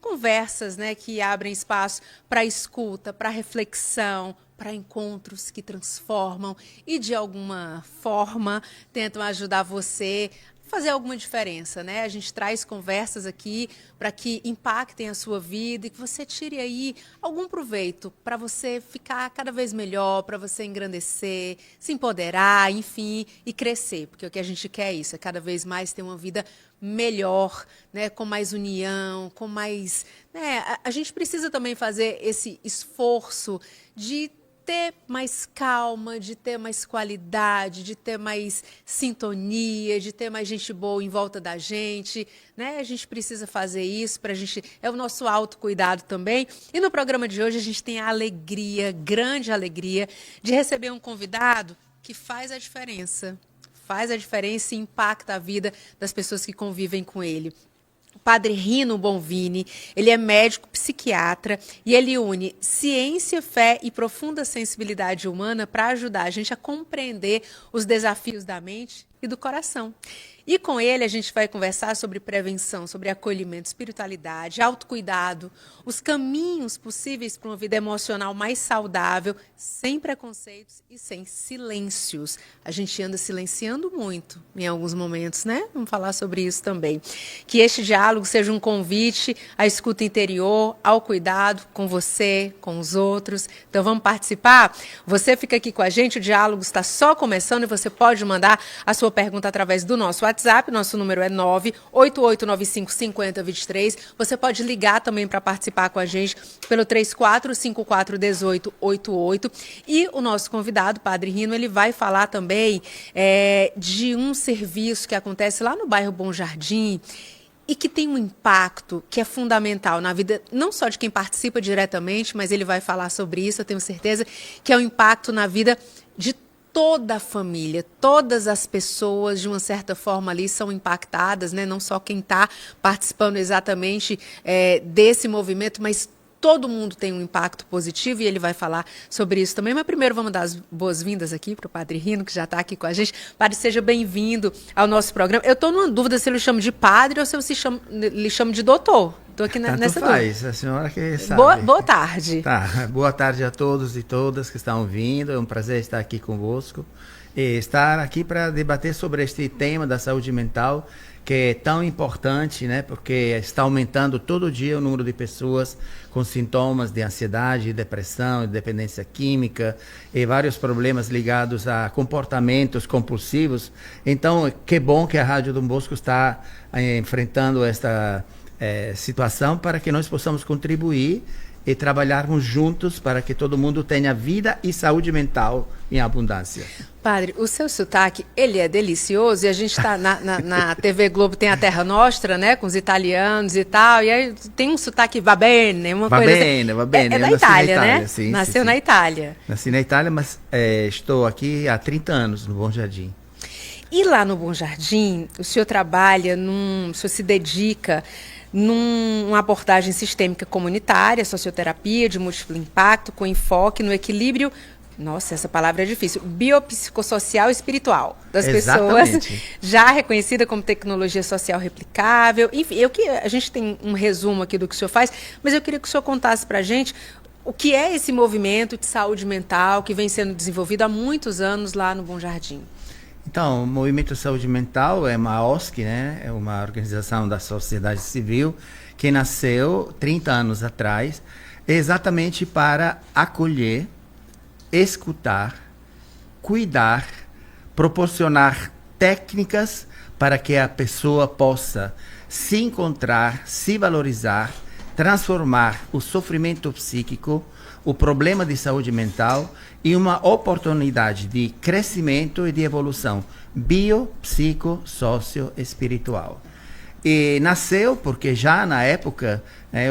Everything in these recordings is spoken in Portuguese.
conversas, né, que abrem espaço para escuta, para reflexão, para encontros que transformam e, de alguma forma, tentam ajudar você a fazer alguma diferença, né? A gente traz conversas aqui para que impactem a sua vida e que você tire aí algum proveito para você ficar cada vez melhor, para você engrandecer, se empoderar, enfim, e crescer, porque o que a gente quer é isso, é cada vez mais ter uma vida melhor, né, com mais união, com mais, né, a gente precisa também fazer esse esforço de ter mais calma, de ter mais qualidade, de ter mais sintonia, de ter mais gente boa em volta da gente, né? A gente precisa fazer isso para a gente, é o nosso autocuidado também. E no programa de hoje a gente tem a alegria, grande alegria, de receber um convidado que faz a diferença e impacta a vida das pessoas que convivem com ele. O Padre Rino Bonvini, ele é médico psiquiatra e ele une ciência, fé e profunda sensibilidade humana para ajudar a gente a compreender os desafios da mente e do coração. E com ele a gente vai conversar sobre prevenção, sobre acolhimento, espiritualidade, autocuidado, os caminhos possíveis para uma vida emocional mais saudável, sem preconceitos e sem silêncios. A gente anda silenciando muito em alguns momentos, né? Vamos falar sobre isso também. Que este diálogo seja um convite à escuta interior, ao cuidado com você, com os outros. Então vamos participar? Você fica aqui com a gente, o diálogo está só começando e você pode mandar a sua pergunta através do nosso WhatsApp, nosso número é 988955023. Você pode ligar também para participar com a gente pelo 34541888. E o nosso convidado, Padre Rino, ele vai falar também de um serviço que acontece lá no bairro Bom Jardim e que tem um impacto que é fundamental na vida, não só de quem participa diretamente, mas ele vai falar sobre isso, eu tenho certeza, que é um impacto na vida de toda a família, todas as pessoas, de uma certa forma, ali são impactadas, né? Não só quem está participando exatamente desse movimento, mas todo mundo tem um impacto positivo e ele vai falar sobre isso também. Mas primeiro vamos dar as boas-vindas aqui para o Padre Rino, que já está aqui com a gente. Padre, seja bem-vindo ao nosso programa. Eu estou numa dúvida se eu lhe chamo de padre ou se eu lhe chamo de doutor. Estou aqui nessa faz, dúvida. A senhora que sabe. Boa tarde. Tá. Boa tarde a todos e todas que estão vindo. É um prazer estar aqui convosco e estar aqui para debater sobre este tema da saúde mental, que é tão importante, né? Porque está aumentando todo dia o número de pessoas com sintomas de ansiedade, depressão, dependência química e vários problemas ligados a comportamentos compulsivos. Então, que bom que a Rádio Dom Bosco está enfrentando esta situação para que nós possamos contribuir e trabalharmos juntos para que todo mundo tenha vida e saúde mental em abundância. Padre, o seu sotaque, ele é delicioso e a gente está na TV Globo, tem a Terra Nostra, né, com os italianos e tal, e aí tem um sotaque va bene, uma coisa assim. Va bene. É da Itália, né? Sim, Nasceu sim. na Itália. Nasci na Itália, mas estou aqui há 30 anos no Bom Jardim. E lá no Bom Jardim, o senhor trabalha, o senhor se dedica numa abordagem sistêmica comunitária, socioterapia de múltiplo impacto, com enfoque no equilíbrio, nossa, essa palavra é difícil, biopsicossocial e espiritual das Exatamente. pessoas, já reconhecida como tecnologia social replicável. Enfim, a gente tem um resumo aqui do que o senhor faz, mas eu queria que o senhor contasse para a gente o que é esse movimento de saúde mental que vem sendo desenvolvido há muitos anos lá no Bom Jardim. Então, o Movimento Saúde Mental é uma OSC, né? É uma organização da sociedade civil que nasceu 30 anos atrás, exatamente para acolher, escutar, cuidar, proporcionar técnicas para que a pessoa possa se encontrar, se valorizar, transformar o sofrimento psíquico, o problema de saúde mental em uma oportunidade de crescimento e de evolução bio, psico, socio, espiritual. E nasceu porque já na época,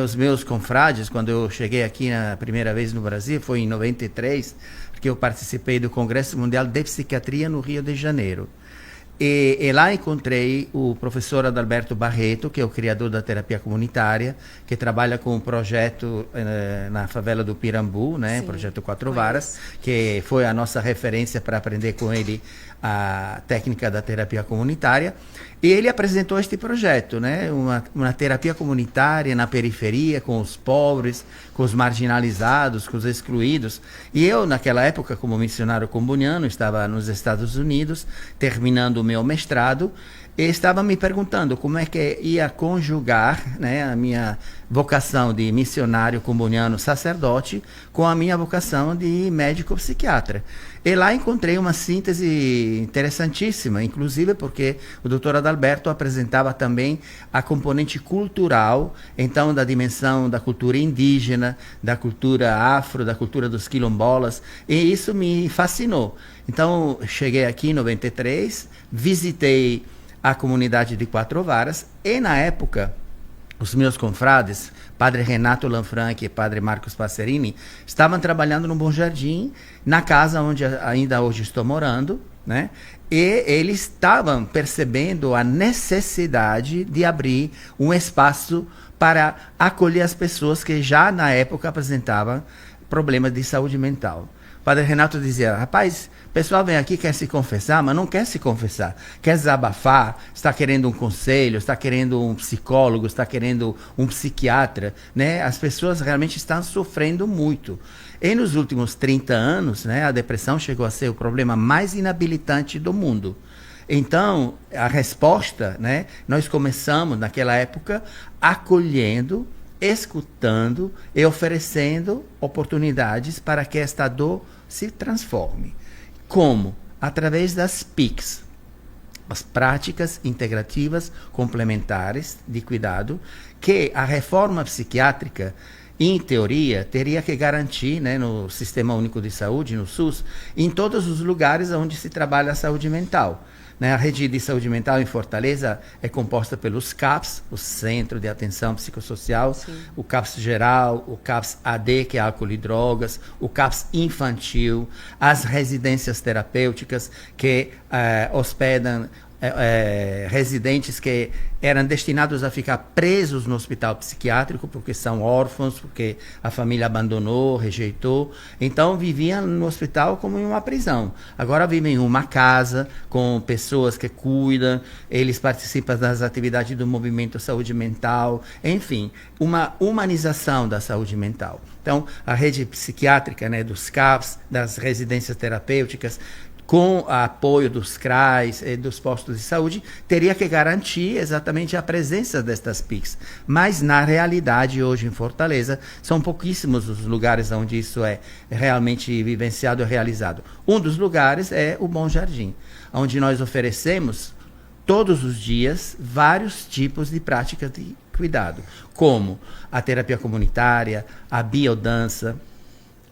os meus confrades, quando eu cheguei aqui na primeira vez no Brasil, foi em 93, porque eu participei do Congresso Mundial de Psiquiatria no Rio de Janeiro. E lá encontrei o professor Adalberto Barreto, que é o criador da terapia comunitária, que trabalha com um projeto na favela do Pirambu, né? Sim, Projeto Quatro Varas, que foi a nossa referência para aprender com ele a técnica da terapia comunitária. E ele apresentou este projeto, né? Uma terapia comunitária na periferia, com os pobres, com os marginalizados, com os excluídos. E eu, naquela época, como missionário comboniano, estava nos Estados Unidos, terminando o meu mestrado, e estava me perguntando como é que ia conjugar, né, a minha vocação de missionário comboniano sacerdote com a minha vocação de médico psiquiatra. E lá encontrei uma síntese interessantíssima, inclusive porque o Dr. Adalberto apresentava também a componente cultural, então da dimensão da cultura indígena, da cultura afro, da cultura dos quilombolas, e isso me fascinou. Então, cheguei aqui em 93, visitei a comunidade de Quatro Varas, e na época, os meus confrades, Padre Renato Lanfranchi e Padre Marcos Passerini, estavam trabalhando no Bom Jardim, na casa onde ainda hoje estou morando, né? E eles estavam percebendo a necessidade de abrir um espaço para acolher as pessoas que já na época apresentavam problemas de saúde mental. O Padre Renato dizia: rapaz, o pessoal vem aqui, quer se confessar, mas não quer se confessar, quer desabafar, está querendo um conselho, está querendo um psicólogo, está querendo um psiquiatra, né? As pessoas realmente estão sofrendo muito. E nos últimos 30 anos, né, a depressão chegou a ser o problema mais inabilitante do mundo. Então, a resposta, né, nós começamos naquela época acolhendo, escutando e oferecendo oportunidades para que esta dor se transforme. Como? Através das PICs, as práticas integrativas complementares de cuidado, que a reforma psiquiátrica, em teoria, teria que garantir, né, no Sistema Único de Saúde, no SUS, em todos os lugares onde se trabalha a saúde mental. Né? A rede de saúde mental em Fortaleza é composta pelos CAPS, o Centro de Atenção Psicossocial, sim, o CAPS Geral, o CAPS AD, que é álcool e drogas, o CAPS Infantil, as residências terapêuticas que hospedam residentes que eram destinados a ficar presos no hospital psiquiátrico porque são órfãos, porque a família abandonou, rejeitou. Então viviam no hospital como em uma prisão. Agora vivem em uma casa com pessoas que cuidam, eles participam das atividades do movimento saúde mental, enfim, uma humanização da saúde mental. Então a rede psiquiátrica, né, dos CAPs, das residências terapêuticas, com o apoio dos CRAs e dos postos de saúde, teria que garantir exatamente a presença destas PICs. Mas, na realidade, hoje em Fortaleza, são pouquíssimos os lugares onde isso é realmente vivenciado e realizado. Um dos lugares é o Bom Jardim, onde nós oferecemos, todos os dias, vários tipos de práticas de cuidado, como a terapia comunitária, a biodança,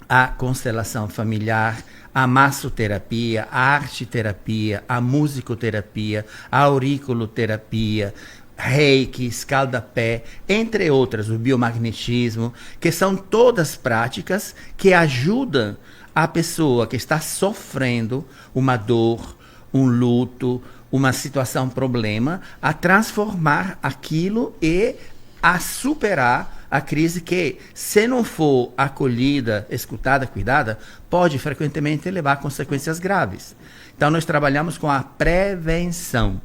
a constelação familiar, a massoterapia, a arte-terapia, a musicoterapia, a auriculoterapia, reiki, escaldapé, entre outras, o biomagnetismo, que são todas práticas que ajudam a pessoa que está sofrendo uma dor, um luto, uma situação, problema, a transformar aquilo e a superar a crise que, se não for acolhida, escutada, cuidada, pode frequentemente levar a consequências graves. Então, nós trabalhamos com a prevenção.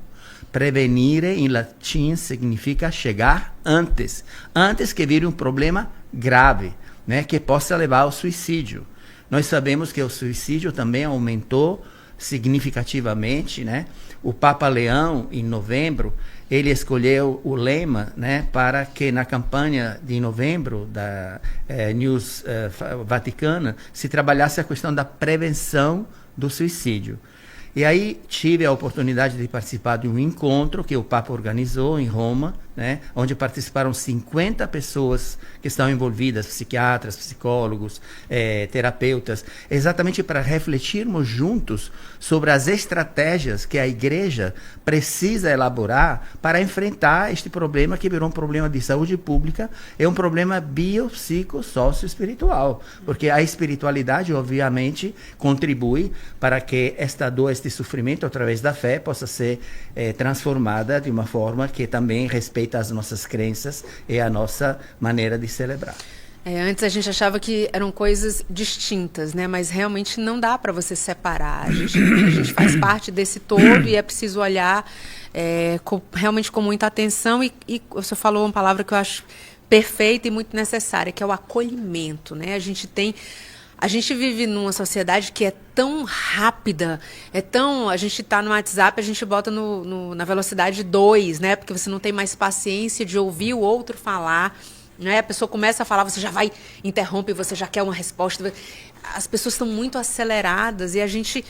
Prevenire, em latim, significa chegar antes. Antes que vire um problema grave, né, que possa levar ao suicídio. Nós sabemos que o suicídio também aumentou significativamente, né? O Papa Leão, em novembro, ele escolheu o lema, né, para que na campanha de novembro da News Vaticana se trabalhasse a questão da prevenção do suicídio. E aí tive a oportunidade de participar de um encontro que o Papa organizou em Roma, né, onde participaram 50 pessoas que estão envolvidas, psiquiatras, psicólogos, terapeutas, exatamente para refletirmos juntos sobre as estratégias que a igreja precisa elaborar para enfrentar este problema que virou um problema de saúde pública, é um problema biopsicossócio-espiritual, porque a espiritualidade, obviamente, contribui para que esta dor, este sofrimento, através da fé, possa ser transformada de uma forma que também respeita as nossas crenças e a nossa maneira de celebrar. Antes a gente achava que eram coisas distintas, né? Mas realmente não dá para você separar. A gente faz parte desse todo e é preciso olhar realmente com muita atenção. E você falou uma palavra que eu acho perfeita e muito necessária, que é o acolhimento, né? A gente vive numa sociedade que é tão rápida, a gente está no WhatsApp, a gente bota na velocidade 2, né? Porque você não tem mais paciência de ouvir o outro falar, né? A pessoa começa a falar, você já vai, interrompe, você já quer uma resposta. As pessoas estão muito aceleradas e a gente,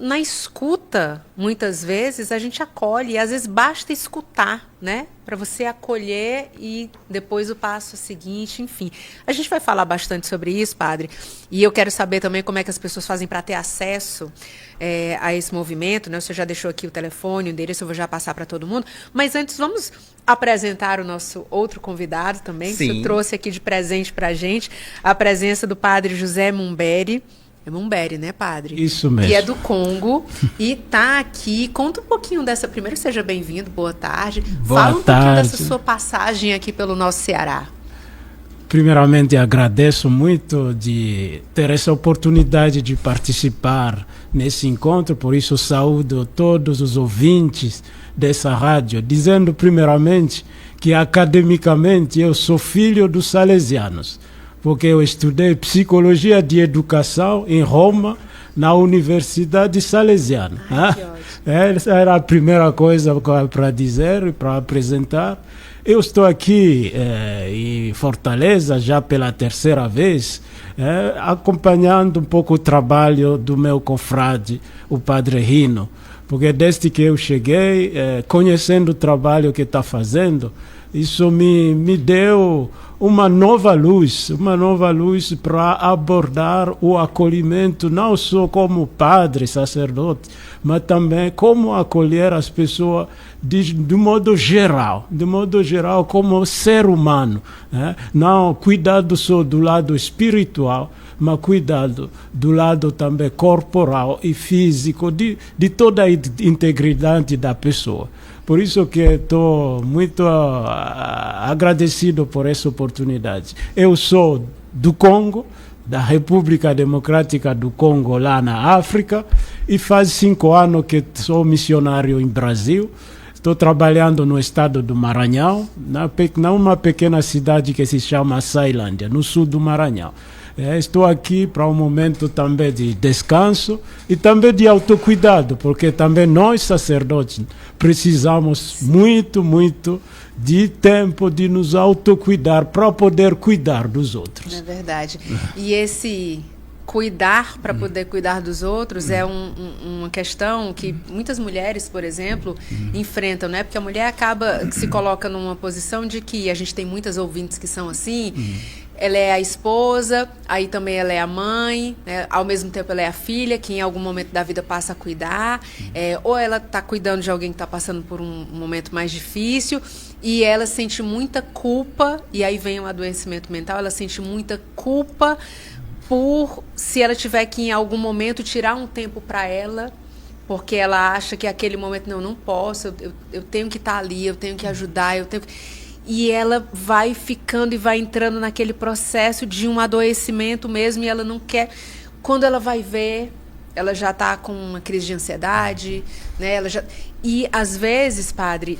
na escuta, muitas vezes, a gente acolhe. E às vezes basta escutar, né? Para você acolher e depois o passo seguinte, enfim. A gente vai falar bastante sobre isso, padre. E eu quero saber também como é que as pessoas fazem para ter acesso a esse movimento, né? Você já deixou aqui o telefone, o endereço, eu vou já passar para todo mundo. Mas antes, vamos apresentar o nosso outro convidado também. Sim. Que você trouxe aqui de presente para a gente a presença do padre José Mumbere. É Mumbere, né, padre? Isso mesmo. Que é do Congo e tá aqui. Conta um pouquinho dessa. Primeiro, seja bem-vindo, boa tarde. Fala um pouquinho dessa sua passagem aqui pelo nosso Ceará. Primeiramente, agradeço muito de ter essa oportunidade de participar nesse encontro, por isso saúdo todos os ouvintes dessa rádio, dizendo primeiramente que academicamente eu sou filho dos salesianos, porque eu estudei Psicologia de Educação em Roma, na Universidade Salesiana. Essa era a primeira coisa para dizer e para apresentar. Eu estou aqui em Fortaleza já pela terceira vez, acompanhando um pouco o trabalho do meu confrade, o Padre Rino, porque desde que eu cheguei, conhecendo o trabalho que está fazendo, isso me deu uma nova luz para abordar o acolhimento, não só como padre, sacerdote, mas também como acolher as pessoas de modo geral, como ser humano, né? Não cuidado só do lado espiritual, mas cuidado do lado também corporal e físico, de toda a integridade da pessoa. Por isso que estou muito agradecido por essa oportunidade. Eu sou do Congo, da República Democrática do Congo, lá na África, e faz 5 anos que sou missionário em Brasil. Estou trabalhando no estado do Maranhão, numa pequena cidade que se chama Ceilândia, no sul do Maranhão. Estou aqui para um momento também de descanso e também de autocuidado, porque também nós, sacerdotes, precisamos muito de tempo de nos autocuidar para poder cuidar dos outros. É verdade. E esse cuidar para poder cuidar dos outros é uma questão que muitas mulheres, por exemplo, enfrentam, né? Porque a mulher se coloca numa posição de que a gente tem muitas ouvintes que são assim. Ela é a esposa, aí também ela é a mãe, né? Ao mesmo tempo ela é a filha, que em algum momento da vida passa a cuidar, ou ela está cuidando de alguém que está passando por um momento mais difícil, e ela sente muita culpa, e aí vem o adoecimento mental, ela sente muita culpa por, se ela tiver que em algum momento tirar um tempo para ela, porque ela acha que aquele momento, não posso, eu tenho que estar ali, eu tenho que ajudar, E ela vai ficando e vai entrando naquele processo de um adoecimento mesmo, e ela não quer. Quando ela vai ver, ela já está com uma crise de ansiedade, né? E às vezes, padre,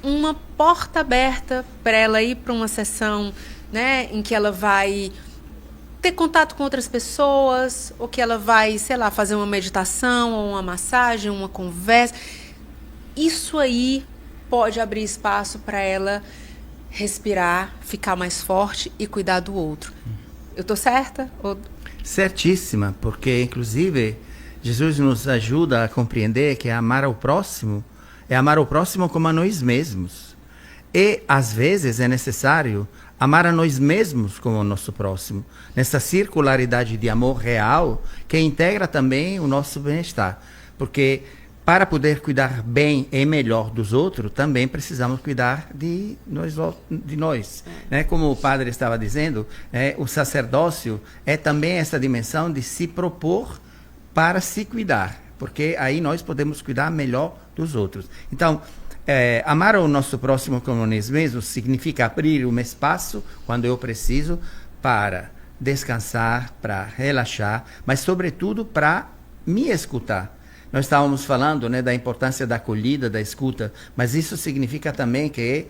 uma porta aberta para ela ir para uma sessão, né, em que ela vai ter contato com outras pessoas, ou que ela vai, sei lá, fazer uma meditação, ou uma massagem, uma conversa. Isso aí pode abrir espaço para ela respirar, ficar mais forte e cuidar do outro. Eu estou certa? Certíssima, porque, inclusive, Jesus nos ajuda a compreender que amar ao próximo é amar o próximo como a nós mesmos. E, às vezes, é necessário amar a nós mesmos como o nosso próximo, nessa circularidade de amor real que integra também o nosso bem-estar. Porque para poder cuidar bem e melhor dos outros, também precisamos cuidar de nós. Né? Como o padre estava dizendo, o sacerdócio é também essa dimensão de se propor para se cuidar, porque aí nós podemos cuidar melhor dos outros. Então, amar o nosso próximo como nós mesmos significa abrir um espaço, quando eu preciso, para descansar, para relaxar, mas, sobretudo, para me escutar. Nós estávamos falando, né, da importância da acolhida, da escuta, mas isso significa também que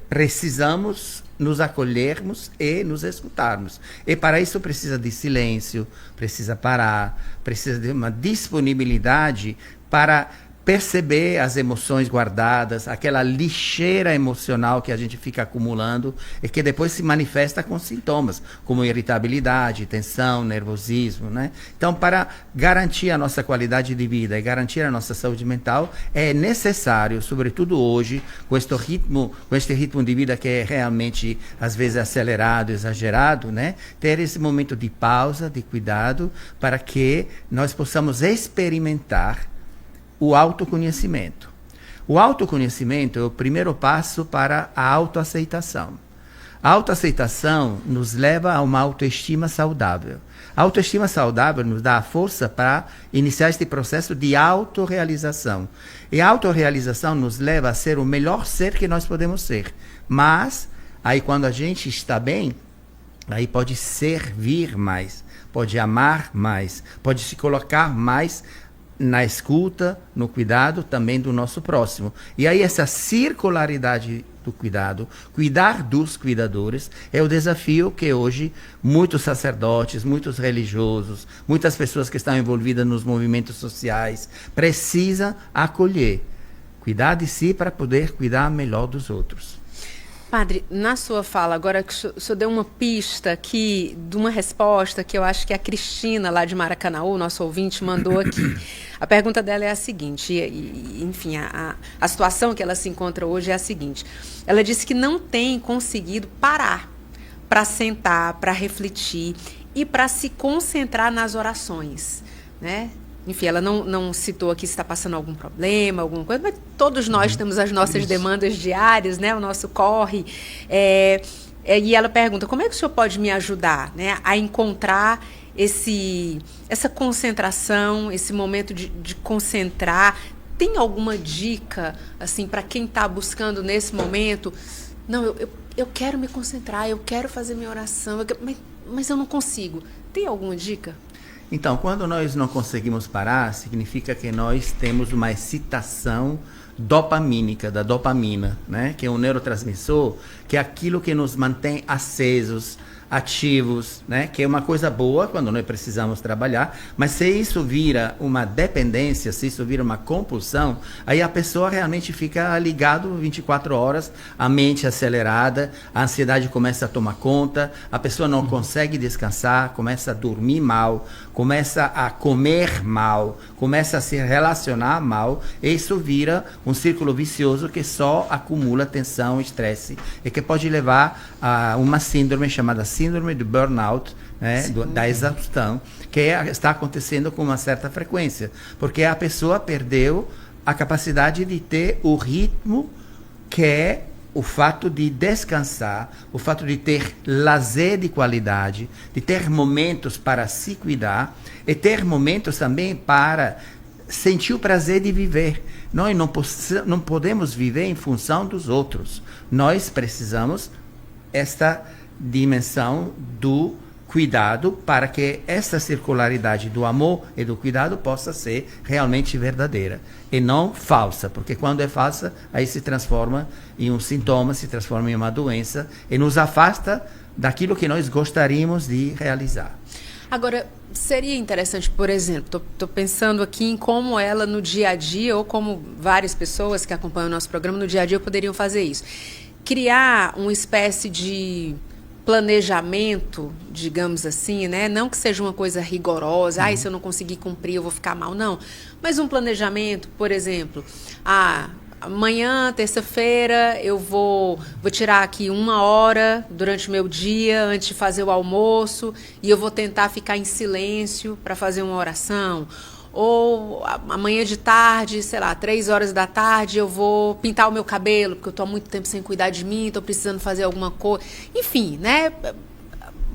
precisamos nos acolhermos e nos escutarmos. E para isso precisa de silêncio, precisa parar, precisa de uma disponibilidade para perceber as emoções guardadas, aquela lixeira emocional que a gente fica acumulando e que depois se manifesta com sintomas, como irritabilidade, tensão, nervosismo, né? Então, para garantir a nossa qualidade de vida e garantir a nossa saúde mental, é necessário, sobretudo hoje, com este ritmo de vida que é realmente, às vezes, acelerado, exagerado, né? Ter esse momento de pausa, de cuidado, para que nós possamos experimentar o autoconhecimento. O autoconhecimento é o primeiro passo para a autoaceitação. A autoaceitação nos leva a uma autoestima saudável. A autoestima saudável nos dá a força para iniciar este processo de autorrealização. E a autorrealização nos leva a ser o melhor ser que nós podemos ser. Mas, aí quando a gente está bem, aí pode servir mais, pode amar mais, pode se colocar mais na escuta, no cuidado também do nosso próximo. E aí essa circularidade do cuidado, cuidar dos cuidadores, é o desafio que hoje muitos sacerdotes, muitos religiosos, muitas pessoas que estão envolvidas nos movimentos sociais precisam acolher. Cuidar de si para poder cuidar melhor dos outros. Padre, na sua fala, agora que o senhor deu uma pista aqui de uma resposta que eu acho que a Cristina, lá de Maracanaú, nosso ouvinte, mandou aqui. A pergunta dela é a seguinte, enfim, a situação que ela se encontra hoje é a seguinte. Ela disse que não tem conseguido parar para sentar, para refletir e para se concentrar nas orações, né? Enfim, ela não citou aqui se está passando algum problema, alguma coisa, mas todos nós temos as nossas demandas diárias, né? O nosso corre. E ela pergunta, como é que o senhor pode me ajudar, né, a encontrar essa concentração, esse momento de concentrar? Tem alguma dica, assim, para quem está buscando nesse momento? Não, eu quero me concentrar, eu quero fazer minha oração, mas eu não consigo. Tem alguma dica? Então, quando nós não conseguimos parar, significa que nós temos uma excitação dopamínica, da dopamina, né? Que é um neurotransmissor, que é aquilo que nos mantém acesos, ativos, né? Que é uma coisa boa quando nós precisamos trabalhar, mas se isso vira uma dependência, se isso vira uma compulsão, aí a pessoa realmente fica ligado 24 horas, a mente acelerada, a ansiedade começa a tomar conta, a pessoa não consegue descansar, começa a dormir mal, começa a comer mal, começa a se relacionar mal, e isso vira um círculo vicioso que só acumula tensão, estresse, e que pode levar a uma síndrome chamada síndrome do burnout, né, da exaustão, que está acontecendo com uma certa frequência, porque a pessoa perdeu a capacidade de ter o ritmo que é o fato de descansar, o fato de ter lazer de qualidade, de ter momentos para se cuidar e ter momentos também para sentir o prazer de viver. Nós não podemos viver em função dos outros. Nós precisamos esta dimensão do cuidado para que essa circularidade do amor e do cuidado possa ser realmente verdadeira e não falsa, porque quando é falsa, aí se transforma em um sintoma, se transforma em uma doença e nos afasta daquilo que nós gostaríamos de realizar. Agora, seria interessante, por exemplo, estou pensando aqui em como ela no dia a dia, ou como várias pessoas que acompanham o nosso programa no dia a dia poderiam fazer isso. Criar uma espécie de planejamento, digamos assim, né? Não que seja uma coisa rigorosa, se eu não conseguir cumprir eu vou ficar mal, não. Mas um planejamento, por exemplo, amanhã, terça-feira, eu vou tirar aqui 1 hora durante o meu dia, antes de fazer o almoço, e eu vou tentar ficar em silêncio para fazer uma oração. Ou amanhã de tarde, sei lá, 3 horas da tarde, eu vou pintar o meu cabelo, porque eu estou há muito tempo sem cuidar de mim, estou precisando fazer alguma coisa. Enfim, né?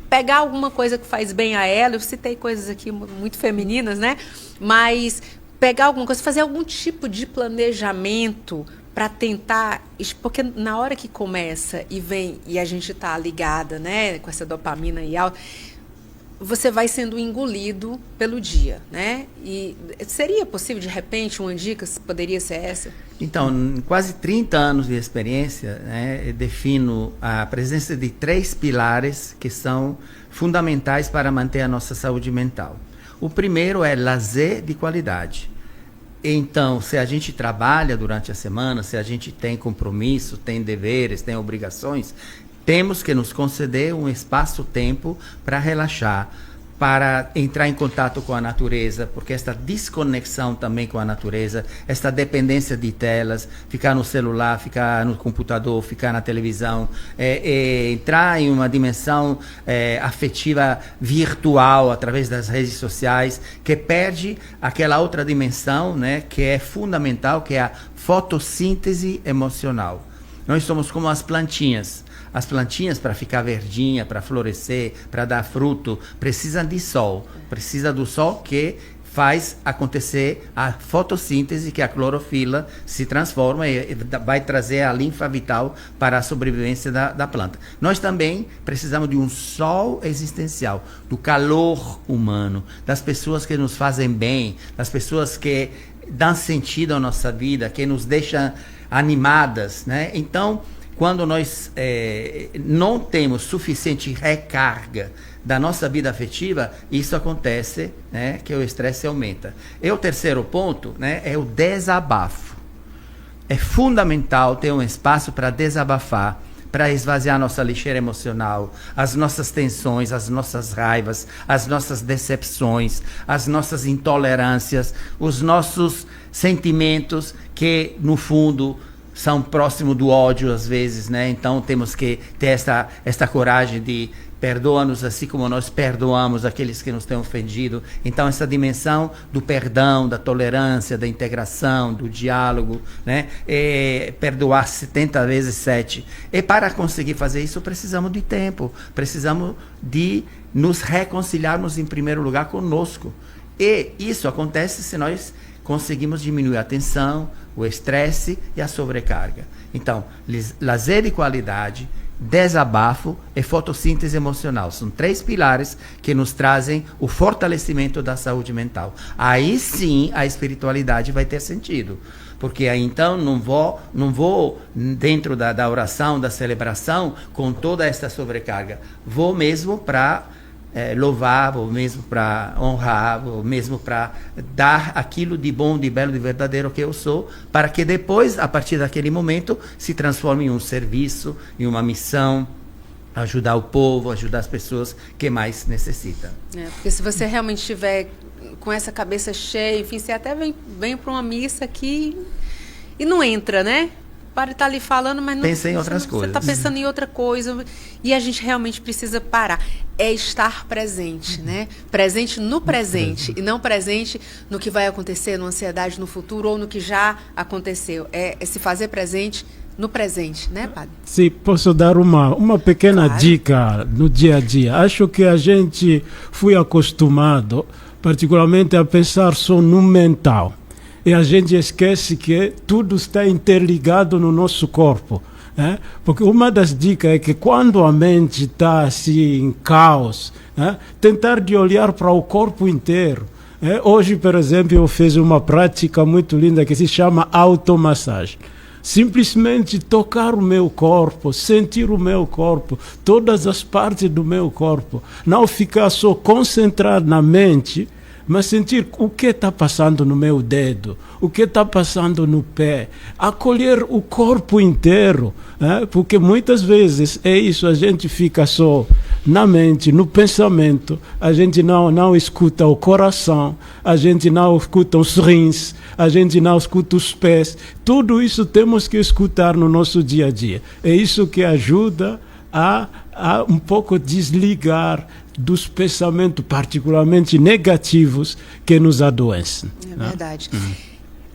Pegar alguma coisa que faz bem a ela. Eu citei coisas aqui muito femininas, né? Mas pegar alguma coisa, fazer algum tipo de planejamento para tentar... Porque na hora que começa e vem, e a gente está ligada, né, com essa dopamina e alta, você vai sendo engolido pelo dia, né? E seria possível, de repente, uma dica poderia ser essa? Então, em quase 30 anos de experiência, né, eu defino a presença de 3 pilares que são fundamentais para manter a nossa saúde mental. O primeiro é lazer de qualidade. Então, se a gente trabalha durante a semana, se a gente tem compromisso, tem deveres, tem obrigações, temos que nos conceder um espaço-tempo para relaxar, para entrar em contato com a natureza, porque esta desconexão também com a natureza, esta dependência de telas, ficar no celular, ficar no computador, ficar na televisão, entrar em uma dimensão afetiva virtual através das redes sociais, que perde aquela outra dimensão, né, que é fundamental, que é a fotossíntese emocional. Nós somos como as plantinhas. As plantinhas, para ficar verdinha, para florescer, para dar fruto, precisam de sol. Precisa do sol que faz acontecer a fotossíntese, que a clorofila se transforma e vai trazer a linfa vital para a sobrevivência da planta. Nós também precisamos de um sol existencial, do calor humano, das pessoas que nos fazem bem, das pessoas que dão sentido à nossa vida, que nos deixam animadas, né? Então, quando nós não temos suficiente recarga da nossa vida afetiva, isso acontece, né, que o estresse aumenta. E o terceiro ponto, né, é o desabafo. É fundamental ter um espaço para desabafar, para esvaziar nossa lixeira emocional, as nossas tensões, as nossas raivas, as nossas decepções, as nossas intolerâncias, os nossos sentimentos que, no fundo, são próximos do ódio às vezes, né? Então temos que ter esta coragem de perdoa-nos assim como nós perdoamos aqueles que nos têm ofendido. Então essa dimensão do perdão, da tolerância, da integração, do diálogo, né? Perdoar 70 vezes 7. E para conseguir fazer isso precisamos de tempo, precisamos de nos reconciliarmos em primeiro lugar conosco. E isso acontece se nós conseguimos diminuir a tensão, o estresse e a sobrecarga. Então, lazer de qualidade, desabafo e fotossíntese emocional. São 3 pilares que nos trazem o fortalecimento da saúde mental. Aí sim a espiritualidade vai ter sentido. Porque aí então não vou dentro da oração, da celebração, com toda essa sobrecarga. Vou mesmo para louvar, ou mesmo para honrar, ou mesmo para dar aquilo de bom, de belo, de verdadeiro que eu sou, para que depois, a partir daquele momento, se transforme em um serviço, em uma missão, ajudar o povo, ajudar as pessoas que mais necessitam. Porque se você realmente estiver com essa cabeça cheia, enfim, você até vem para uma missa aqui e não entra, né? Para estar ali falando, mas não... Pensa em outras coisas. Você está pensando em outra coisa. E a gente realmente precisa parar. É estar presente, né? Presente no presente. E não presente no que vai acontecer, na ansiedade no futuro ou no que já aconteceu. É se fazer presente no presente, né, padre? Sim, posso dar uma pequena dica no dia a dia. Acho que a gente foi acostumado, particularmente, a pensar só no mental. E a gente esquece que tudo está interligado no nosso corpo. Né? Porque uma das dicas é que quando a mente está assim, em caos, né? Tentar de olhar para o corpo inteiro. Hoje, por exemplo, eu fiz uma prática muito linda que se chama automassagem. Simplesmente tocar o meu corpo, sentir o meu corpo, todas as partes do meu corpo. Não ficar só concentrado na mente, mas sentir o que está passando no meu dedo, o que está passando no pé, acolher o corpo inteiro, porque muitas vezes é isso, a gente fica só na mente, no pensamento, a gente não escuta o coração, a gente não escuta os rins, a gente não escuta os pés, tudo isso temos que escutar no nosso dia a dia. É isso que ajuda a um pouco desligar dos pensamentos particularmente negativos que nos adoecem. É verdade.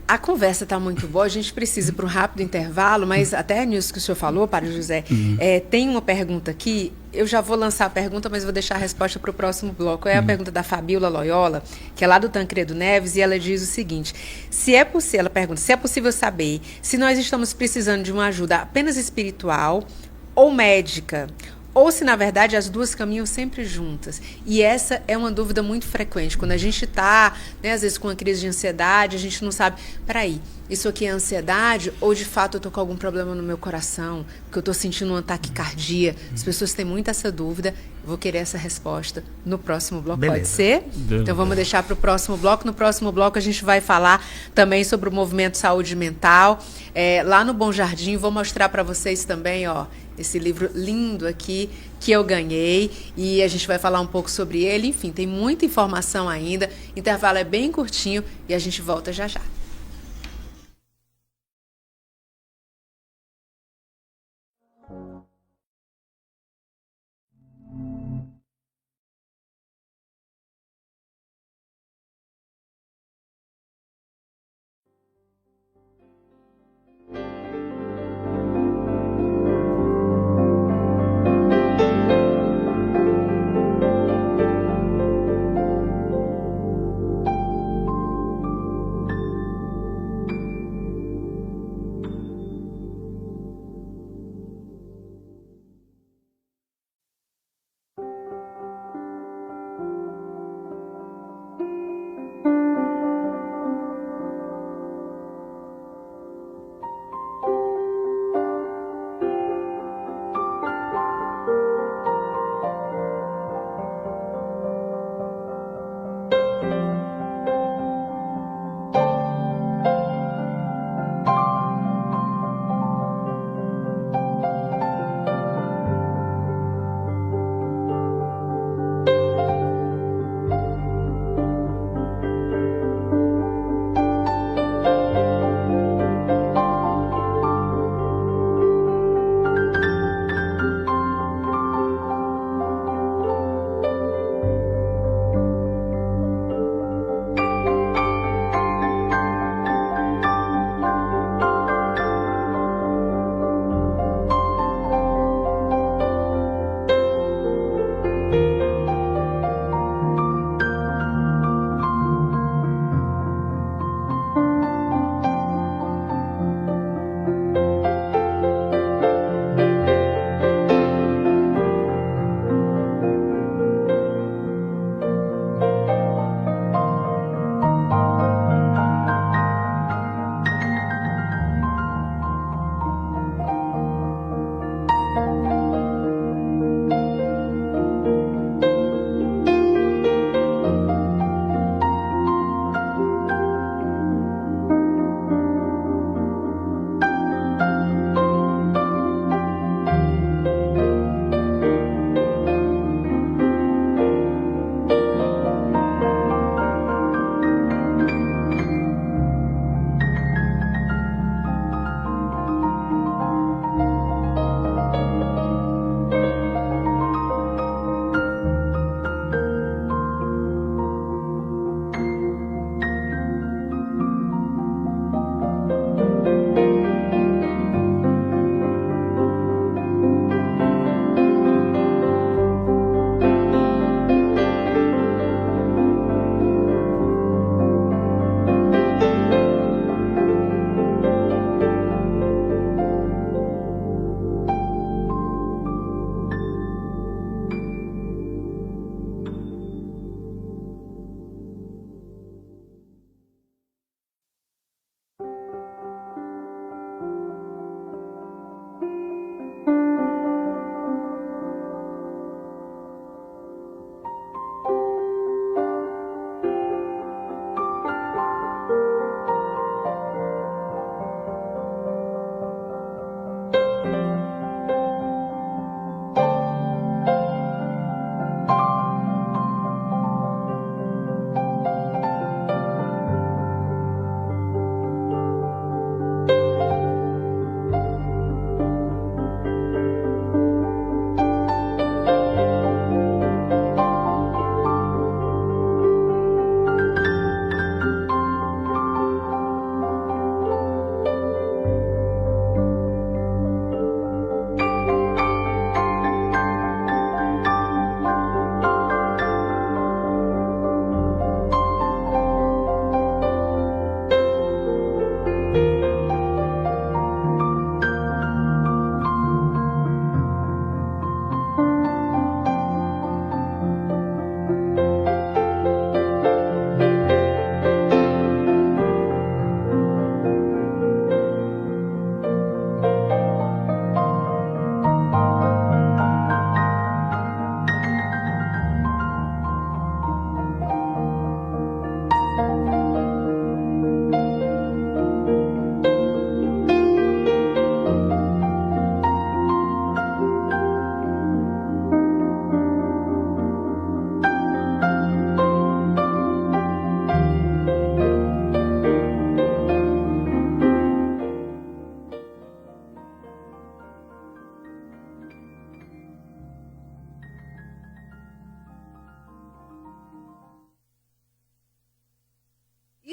A conversa está muito boa, a gente precisa ir para um rápido intervalo, mas até nisso que o senhor falou, Padre José, tem uma pergunta aqui, eu já vou lançar a pergunta, mas vou deixar a resposta para o próximo bloco. É a pergunta da Fabíola Loyola, que é lá do Tancredo Neves, e ela diz o seguinte, ela pergunta, se é possível saber se nós estamos precisando de uma ajuda apenas espiritual ou médica, ou se, na verdade, as duas caminham sempre juntas. E essa é uma dúvida muito frequente. Quando a gente está, às vezes, com uma crise de ansiedade, a gente não sabe, peraí, isso aqui é ansiedade ou, de fato, eu estou com algum problema no meu coração, porque eu estou sentindo um taquicardia? As pessoas têm muito essa dúvida. Vou querer essa resposta no próximo bloco. Beleza. Pode ser? Beleza. Então, vamos deixar para o próximo bloco. No próximo bloco, a gente vai falar também sobre o movimento Saúde Mental. Lá no Bom Jardim, vou mostrar para vocês também, esse livro lindo aqui que eu ganhei e a gente vai falar um pouco sobre ele. Enfim, tem muita informação ainda. O intervalo é bem curtinho e a gente volta já já.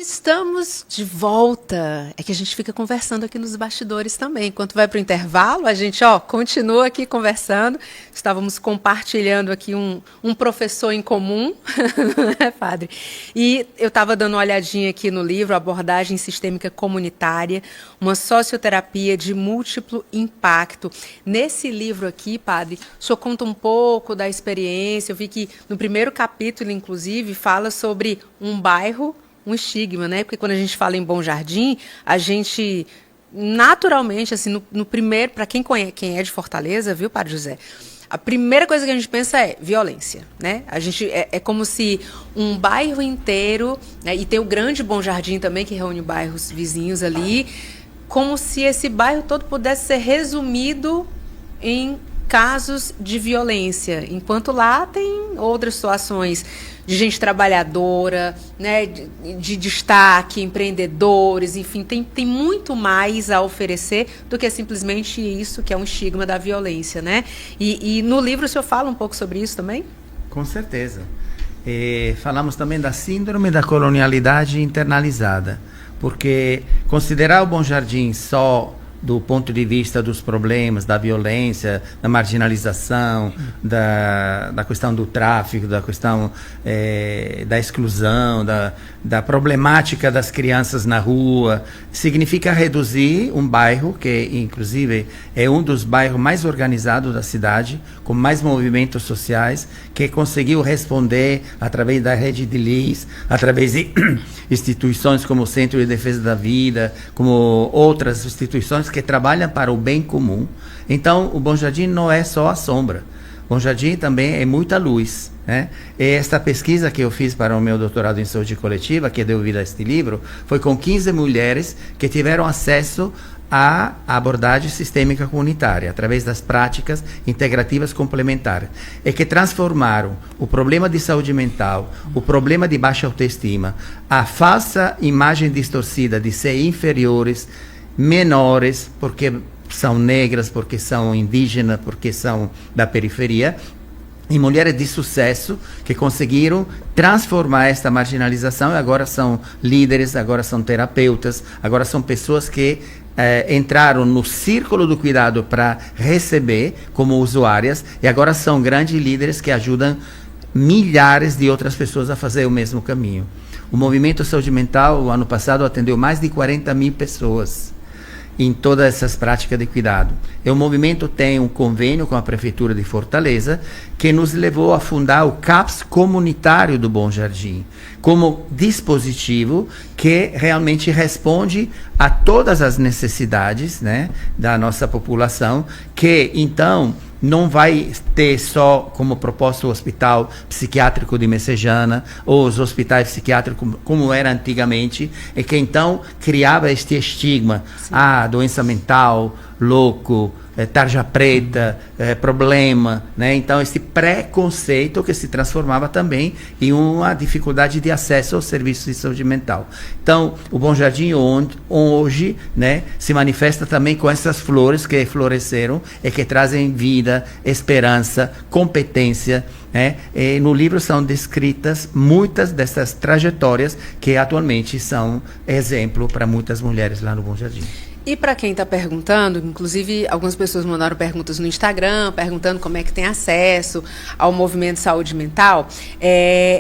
Estamos de volta. É que a gente fica conversando aqui nos bastidores também. Enquanto vai para o intervalo, a gente continua aqui conversando. Estávamos compartilhando aqui um professor em comum, né, padre? E eu estava dando uma olhadinha aqui no livro, Abordagem Sistêmica Comunitária, uma socioterapia de múltiplo impacto. Nesse livro aqui, padre, o senhor conta um pouco da experiência. Eu vi que no primeiro capítulo, inclusive, fala sobre um bairro, um estigma, né? Porque quando a gente fala em Bom Jardim, a gente naturalmente, assim, no primeiro, para quem é de Fortaleza, viu, Padre José? A primeira coisa que a gente pensa é violência, né? A gente é como se um bairro inteiro, né? E tem o grande Bom Jardim também, que reúne bairros vizinhos ali, como se esse bairro todo pudesse ser resumido em casos de violência, enquanto lá tem outras situações de gente trabalhadora, né, de destaque, empreendedores, enfim, tem muito mais a oferecer do que simplesmente isso, que é um estigma da violência, né? E no livro o senhor fala um pouco sobre isso também? Com certeza. Falamos também da síndrome da colonialidade internalizada, porque considerar o Bom Jardim só do ponto de vista dos problemas, da violência, da marginalização, da questão do tráfico, da questão da exclusão, da problemática das crianças na rua, significa reduzir um bairro, que inclusive é um dos bairros mais organizados da cidade, com mais movimentos sociais, que conseguiu responder através da rede de leis, através de instituições como o Centro de Defesa da Vida, como outras instituições que trabalham para o bem comum. Então, o Bom Jardim não é só a sombra. Bom Jardim também é muita luz, né? E esta pesquisa que eu fiz para o meu doutorado em saúde coletiva, que deu vida a este livro, foi com 15 mulheres que tiveram acesso à abordagem sistêmica comunitária, através das práticas integrativas complementares, e que transformaram o problema de saúde mental, o problema de baixa autoestima, a falsa imagem distorcida de ser inferiores, menores, porque são negras, porque são indígenas, porque são da periferia, em mulheres de sucesso que conseguiram transformar esta marginalização e agora são líderes, agora são terapeutas, agora são pessoas que entraram no círculo do cuidado para receber como usuárias e agora são grandes líderes que ajudam milhares de outras pessoas a fazer o mesmo caminho. O Movimento Saúde Mental, o ano passado, atendeu mais de 40 mil pessoas em todas essas práticas de cuidado. E o movimento tem um convênio com a Prefeitura de Fortaleza que nos levou a fundar o CAPS comunitário do Bom Jardim, como dispositivo que realmente responde a todas as necessidades, né, da nossa população, que então não vai ter só como propósito o hospital psiquiátrico de Messejana ou os hospitais psiquiátricos como era antigamente, e que então criava este estigma, doença mental, louco, tarja preta, problema, né? Então esse preconceito que se transformava também em uma dificuldade de acesso aos serviços de saúde mental. Então o Bom Jardim hoje, né, se manifesta também com essas flores que floresceram e que trazem vida, esperança, competência, né? E no livro são descritas muitas dessas trajetórias que atualmente são exemplo para muitas mulheres lá no Bom Jardim. E para quem está perguntando, inclusive algumas pessoas mandaram perguntas no Instagram, perguntando como é que tem acesso ao movimento saúde mental.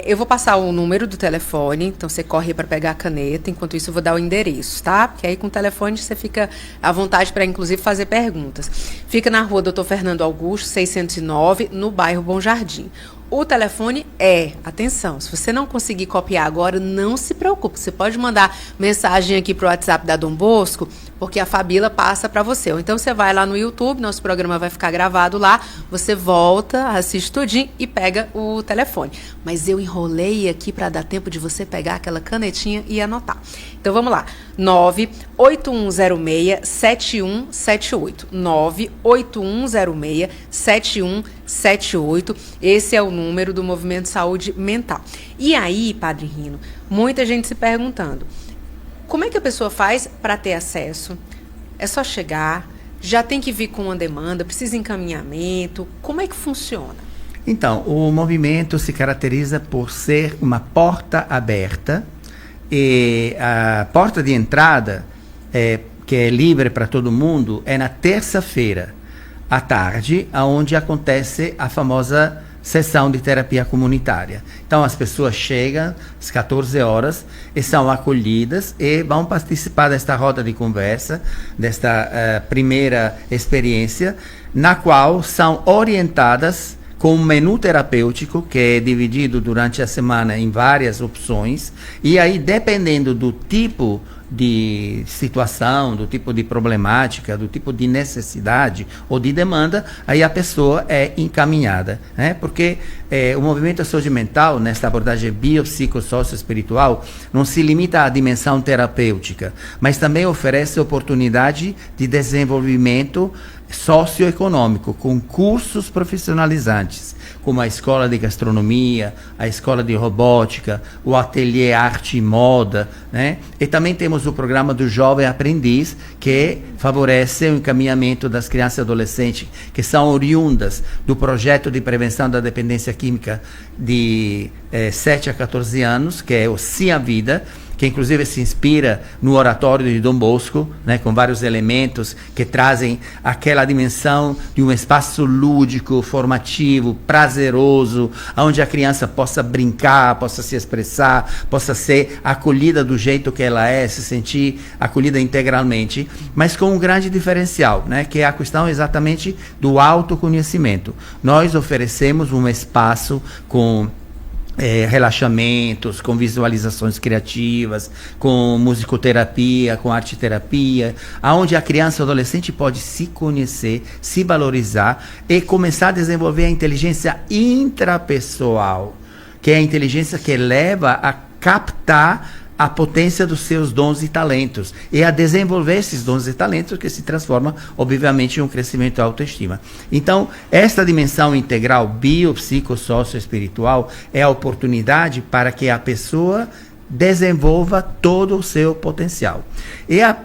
Eu vou passar o número do telefone, então você corre para pegar a caneta, enquanto isso eu vou dar o endereço, tá? Porque aí com o telefone você fica à vontade para, inclusive, fazer perguntas. Fica na rua Dr. Fernando Augusto, 609, no bairro Bom Jardim. O telefone atenção, se você não conseguir copiar agora, não se preocupe. Você pode mandar mensagem aqui para o WhatsApp da Dom Bosco, porque a Fabíola passa para você. Ou então você vai lá no YouTube, nosso programa vai ficar gravado lá, você volta, assiste tudinho e pega o telefone. Mas eu enrolei aqui para dar tempo de você pegar aquela canetinha e anotar. Então vamos lá, 98106-7178. 98106-7178. Esse é o número do Movimento Saúde Mental. E aí, Padre Rino, muita gente se perguntando, como é que a pessoa faz para ter acesso? É só chegar? Já tem que vir com uma demanda? Precisa de encaminhamento? Como é que funciona? Então, o movimento se caracteriza por ser uma porta aberta E a porta de entrada, que é livre para todo mundo, é na terça-feira, à tarde, onde acontece a famosa sessão de terapia comunitária. Então as pessoas chegam às 14 horas e são acolhidas e vão participar desta roda de conversa, desta primeira experiência, na qual são orientadas com um menu terapêutico que é dividido durante a semana em várias opções, e aí, dependendo do tipo de situação, do tipo de problemática, do tipo de necessidade ou de demanda, aí a pessoa é encaminhada, né? Porque o movimento da saúde mental, nesta abordagem biopsicossócio-espiritual, não se limita à dimensão terapêutica, mas também oferece oportunidade de desenvolvimento socioeconômico, com cursos profissionalizantes, como a escola de gastronomia, a escola de robótica, o ateliê arte e moda, né? E também temos o programa do jovem aprendiz, que favorece o encaminhamento das crianças e adolescentes que são oriundas do projeto de prevenção da dependência química de 7 a 14 anos, que é o Sim à Vida, que inclusive se inspira no oratório de Dom Bosco, né, com vários elementos que trazem aquela dimensão de um espaço lúdico, formativo, prazeroso, onde a criança possa brincar, possa se expressar, possa ser acolhida do jeito que ela é, se sentir acolhida integralmente, mas com um grande diferencial, né, que é a questão exatamente do autoconhecimento. Nós oferecemos um espaço com relaxamentos, com visualizações criativas, com musicoterapia, com arte-terapia, onde a criança ou adolescente pode se conhecer, se valorizar e começar a desenvolver a inteligência intrapessoal, que é a inteligência que leva a captar a potência dos seus dons e talentos e a desenvolver esses dons e talentos, que se transforma, obviamente, em um crescimento da autoestima. Então, esta dimensão integral biopsicossócio-espiritual é a oportunidade para que a pessoa desenvolva todo o seu potencial. E a